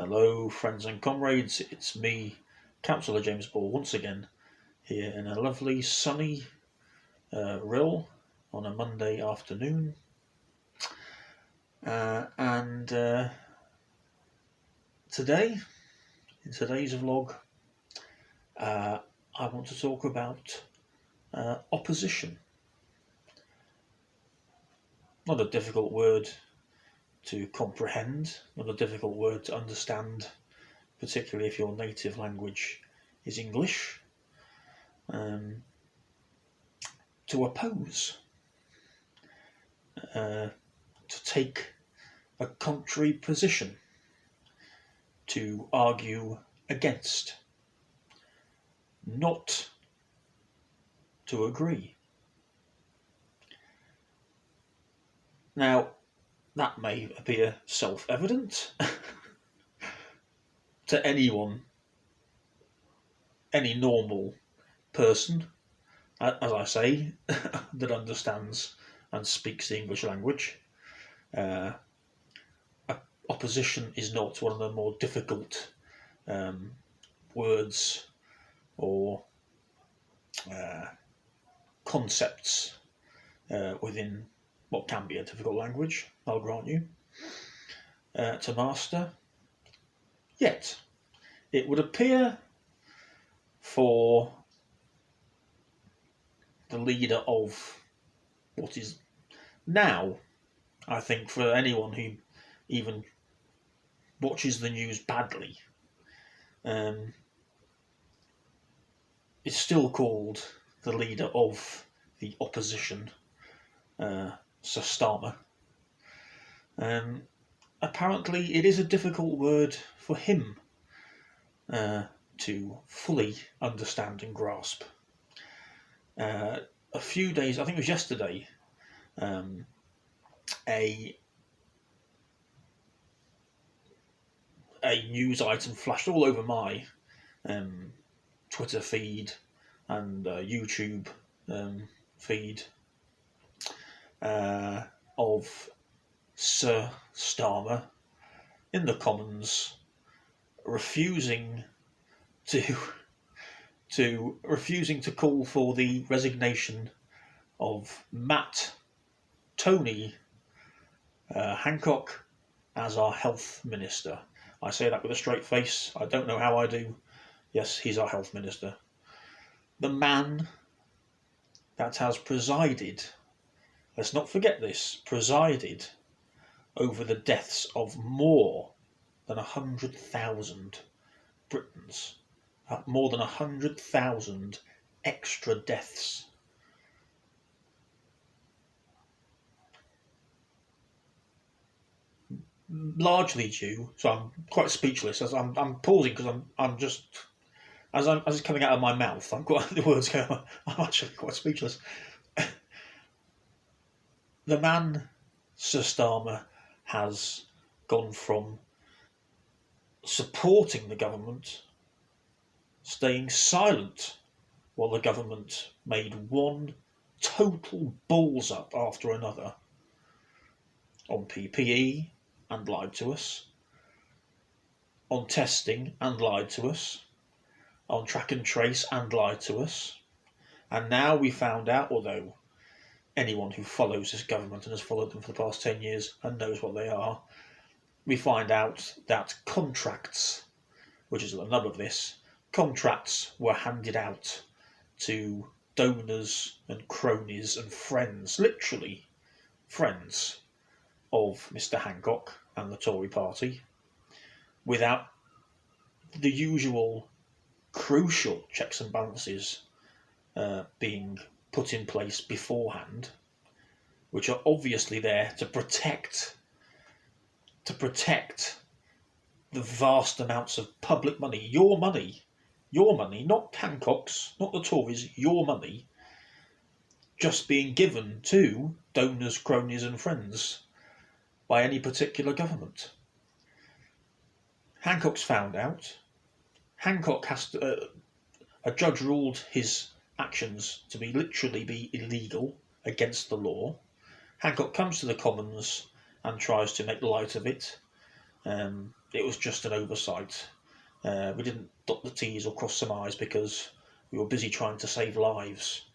Hello, friends and comrades. It's me, Councillor James Ball, once again here in a lovely sunny Rill on a Monday afternoon. And today, in today's vlog, I want to talk about opposition. Not a difficult word to comprehend, not a difficult word to understand, particularly if your native language is English. To oppose, to take a contrary position, to argue against, not to agree. Now, that may appear self-evident to anyone, any normal person, as I say, that understands and speaks the English language. Opposition is not one of the more difficult words or concepts within what can be a difficult language, I'll grant you, to master. Yet, it would appear for the leader of what is now, I think, for anyone who even watches the news badly, is still called the leader of the opposition, Sir Starmer. Apparently it is a difficult word for him to fully understand and grasp. A few days, I think it was yesterday, a news item flashed all over my Twitter feed and YouTube feed of Sir Starmer in the Commons refusing to call for the resignation of Tony Hancock as our health minister. I say that with a straight face. I don't know how I do. Yes, he's our health minister. The man that has presided, let's not forget this, presided over the deaths of more than 100,000 Britons. More than 100,000 extra deaths. Largely due, so I'm quite speechless as I'm pausing because I'm just as it's coming out of my mouth, the words go. I'm actually quite speechless. The man, Sir Starmer, has gone from supporting the government, staying silent while the government made one total balls up after another on PPE and lied to us, on testing and lied to us, on track and trace and lied to us. And now we found out, although anyone who follows this government and has followed them for the past 10 years and knows what they are, we find out that contracts, which is the nub of this, contracts were handed out to donors and cronies and friends, literally friends of Mr. Hancock and the Tory party, without the usual crucial checks and balances being put in place beforehand, which are obviously there to protect the vast amounts of public money, your money, not Hancock's, not the Tories, your money, just being given to donors, cronies and friends by any particular government. Hancock's found out. Hancock has to, a judge ruled his actions to be illegal, against the law. Hancock comes to the Commons and tries to make light of it, it was just an oversight. We didn't dot the T's or cross some I's because we were busy trying to save lives.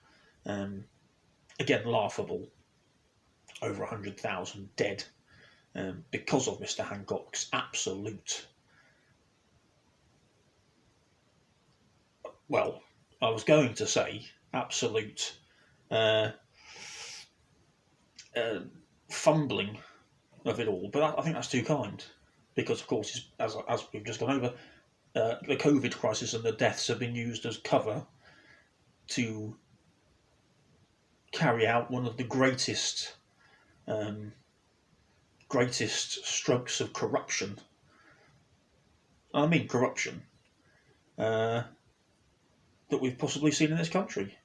Again, laughable. Over 100,000 dead because of Mr. Hancock's absolute, well, I was going to say absolute fumbling of it all, but I think that's too kind, because of course, as we've just gone over, the COVID crisis and the deaths have been used as cover to carry out one of the greatest strokes of corruption. I mean corruption that we've possibly seen in this country.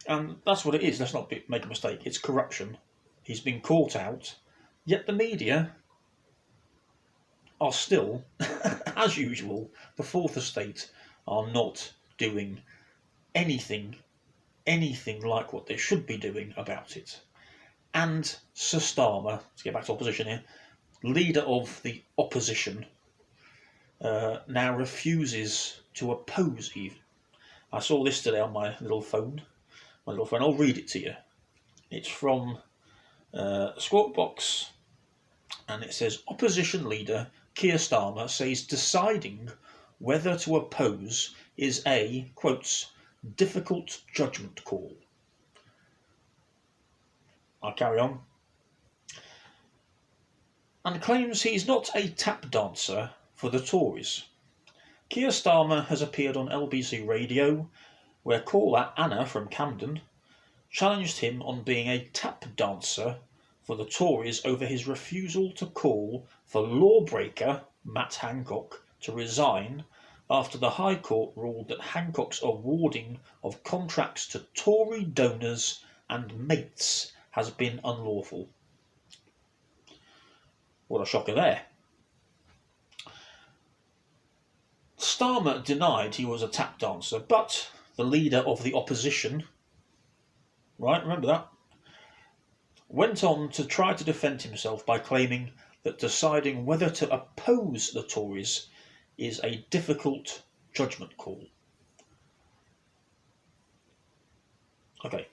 And that's what it is. Let's not make a mistake. It's corruption. He's been caught out, yet the media are still, as usual, the fourth estate are not doing anything like what they should be doing about it. And Sir Starmer, to get back to opposition here, leader of the opposition, now refuses to oppose even. I saw this today on my little phone. I'll read it to you. It's from Squawk Box, and it says, opposition leader Keir Starmer says deciding whether to oppose is a, quotes, difficult judgment call. I'll carry on. And claims he's not a tap dancer for the Tories. Keir Starmer has appeared on LBC Radio, where caller Anna from Camden challenged him on being a tap dancer for the Tories over his refusal to call for lawbreaker Matt Hancock to resign after the High Court ruled that Hancock's awarding of contracts to Tory donors and mates has been unlawful. What a shocker there. Starmer denied he was a tap dancer, but the leader of the opposition, right, remember that, went on to try to defend himself by claiming that deciding whether to oppose the Tories is a difficult judgment call. Okay.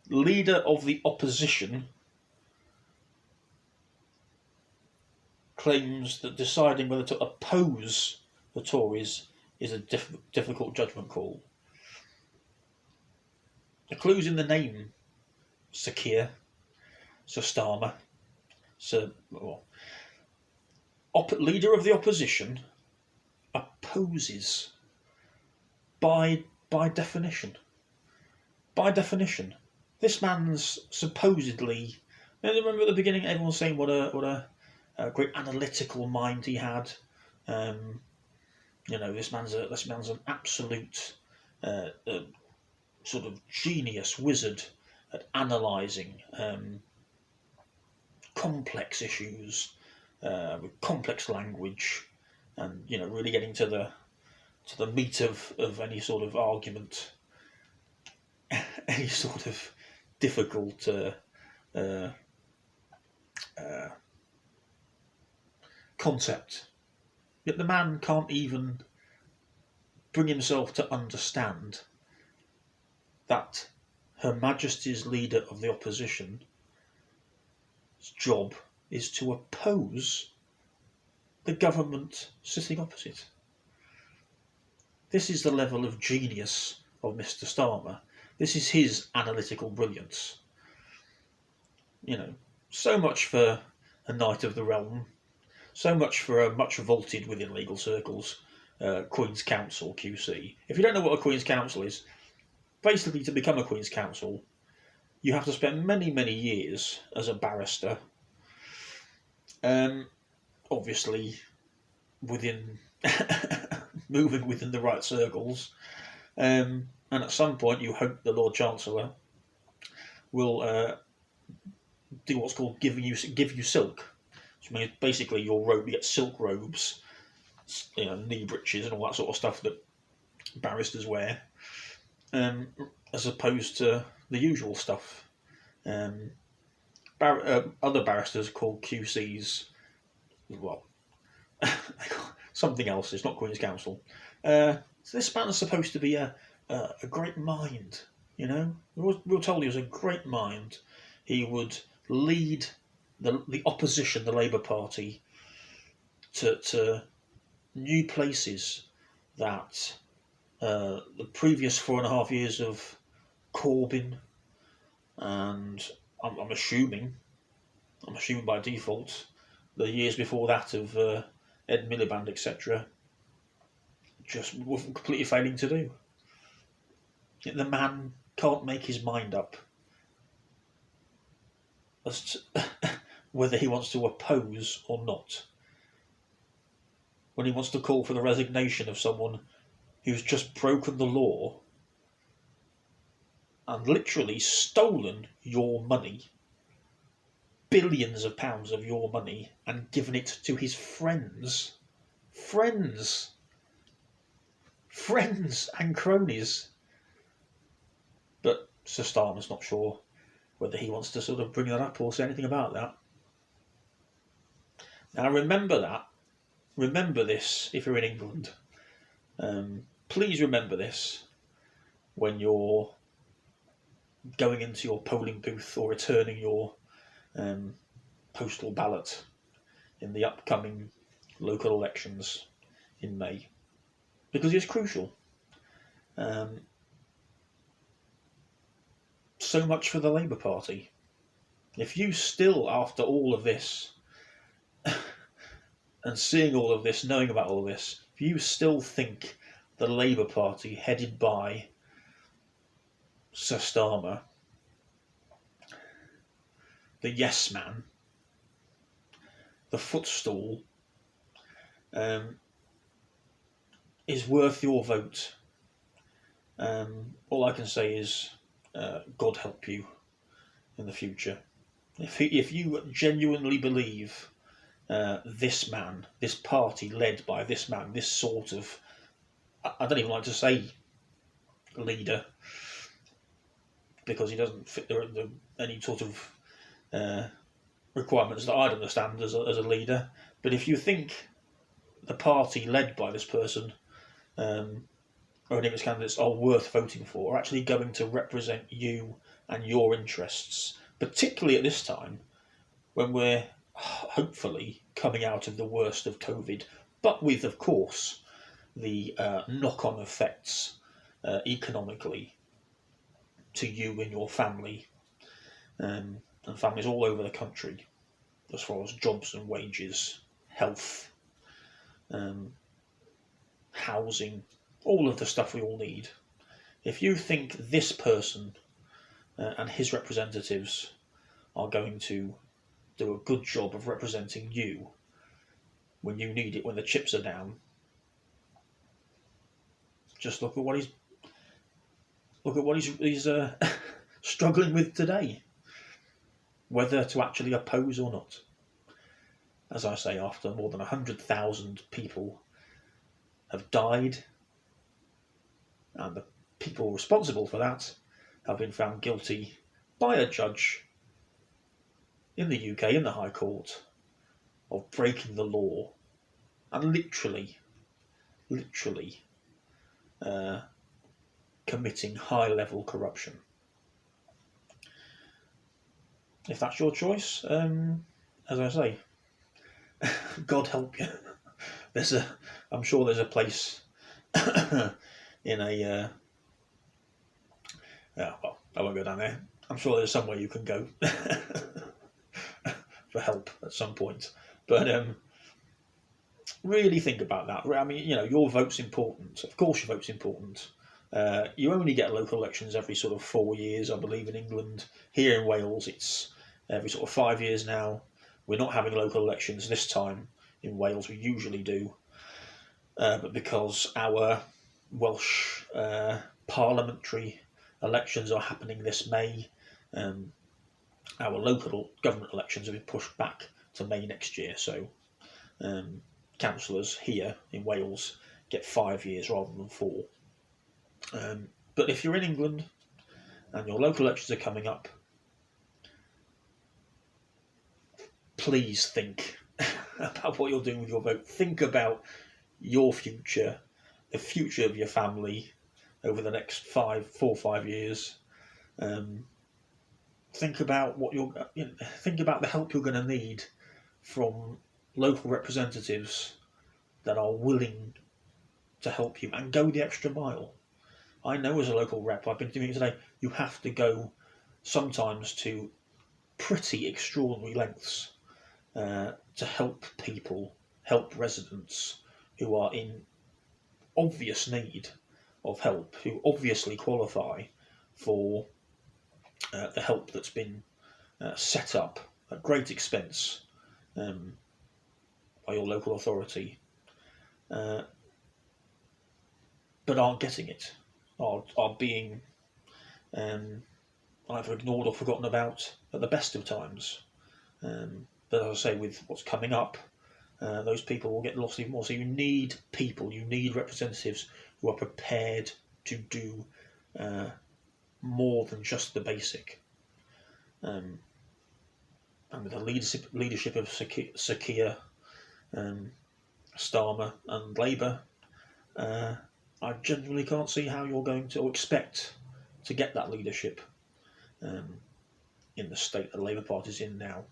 Leader of the opposition claims that deciding whether to oppose the Tories is a difficult judgment call. The clue's in the name. Sir Keir, Sir Starmer, leader of the opposition opposes by definition. By definition, this man's supposedly. Remember at the beginning, everyone was saying what a great analytical mind he had. This man's an absolute sort of genius wizard at analysing complex issues with complex language, and really getting to the meat of any sort of argument, any sort of difficult concept. Yet the man can't even bring himself to understand that Her Majesty's leader of the opposition's job is to oppose the government sitting opposite. This is the level of genius of Mr. Starmer. This is his analytical brilliance. So much for a Knight of the Realm, so much for a much vaulted within legal circles Queen's Counsel, QC. If you don't know what a Queen's Counsel is, basically to become a Queen's Counsel, you have to spend many, many years as a barrister, obviously within moving within the right circles, and at some point you hope the Lord Chancellor will do what's called give you silk, which means basically you get silk robes, knee breeches and all that sort of stuff that barristers wear, as opposed to the usual stuff. other barristers called QCs, well, something else. It's not Queen's Counsel. So this man's supposed to be a great mind. You know, we were told he was a great mind. He would lead the opposition, the Labour Party, to new places that the previous 4.5 years of Corbyn and I'm assuming by default the years before that of Ed Miliband, etc., just were completely failing to do. The man can't make his mind up as to whether he wants to oppose or not. When he wants to call for the resignation of someone who's just broken the law and literally stolen your money, billions of pounds of your money, and given it to his friends and cronies. But Sir Starmer's not sure whether he wants to sort of bring that up or say anything about that. Now remember this if you're in England. Please remember this when you're going into your polling booth or returning your postal ballot in the upcoming local elections in May, because it's crucial. So much for the Labour Party. If you still, after all of this, and seeing all of this, knowing about all of this, if you still think the Labour Party, headed by Sir Starmer, the yes man, the footstool, is worth your vote, all I can say is God help you in the future. If you genuinely believe this man, this party led by this man, this sort of, I don't even like to say leader, because he doesn't fit any sort of requirements that I'd understand as a leader. But if you think the party led by this person, or any of its candidates, are worth voting for, are actually going to represent you and your interests, particularly at this time when we're hopefully coming out of the worst of COVID, but with, of course, the knock-on effects economically to you and your family, and families all over the country, as far as jobs and wages, health, housing, all of the stuff we all need. If you think this person and his representatives are going to do a good job of representing you when you need it, when the chips are down, just look at what he's struggling with today, whether to actually oppose or not. As I say, after more than 100,000 people have died, and the people responsible for that have been found guilty by a judge in the UK, in the High Court, of breaking the law and literally committing high-level corruption. If that's your choice, as I say, God help you. I'm sure there's a place in a. Well, I won't go down there. I'm sure there's somewhere you can go for help at some point. But really think about that. I mean, your vote's important. Of course, your vote's important. You only get local elections every sort of 4 years, I believe, in England. Here in Wales, it's every sort of 5 years now. We're not having local elections this time in Wales. We usually do. But because our Welsh parliamentary elections are happening this May, our local government elections have been pushed back to May next year. So councillors here in Wales get 5 years rather than 4. But if you're in England and your local elections are coming up, please think about what you're doing with your vote. Think about your future, the future of your family over the next 4 or 5 years. Think about think about the help you're going to need from local representatives that are willing to help you, and go the extra mile. I know as a local rep, I've been doing it today, you have to go sometimes to pretty extraordinary lengths to help people, help residents who are in obvious need of help, who obviously qualify for the help that's been set up at great expense by your local authority, but aren't getting it, are being either ignored or forgotten about at the best of times. But as I say, with what's coming up, those people will get lost even more. So you need people, you need representatives who are prepared to do more than just the basic. And with the leadership of Sir Keir, Starmer and Labour, I genuinely can't see how you're going to, or expect to get that leadership in the state that the Labour Party's in now.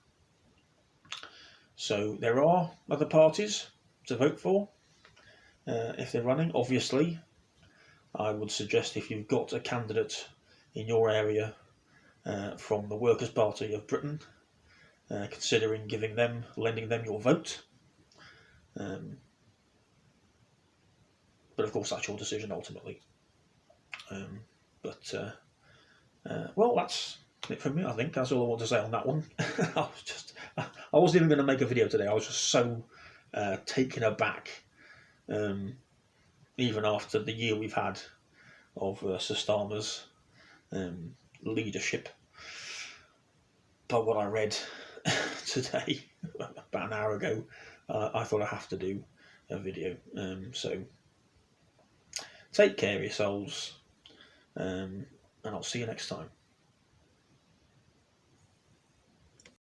So there are other parties to vote for if they're running. Obviously, I would suggest, if you've got a candidate in your area from the Workers' Party of Britain, considering lending them your vote. But of course, that's your decision ultimately. Well, that's it from me. I think that's all I want to say on that one. I wasn't even going to make a video today. I was just so taken aback, even after the year we've had of Sir Starmer's leadership. But what I read today, about an hour ago, I thought I have to do a video. So take care of yourselves, and I'll see you next time.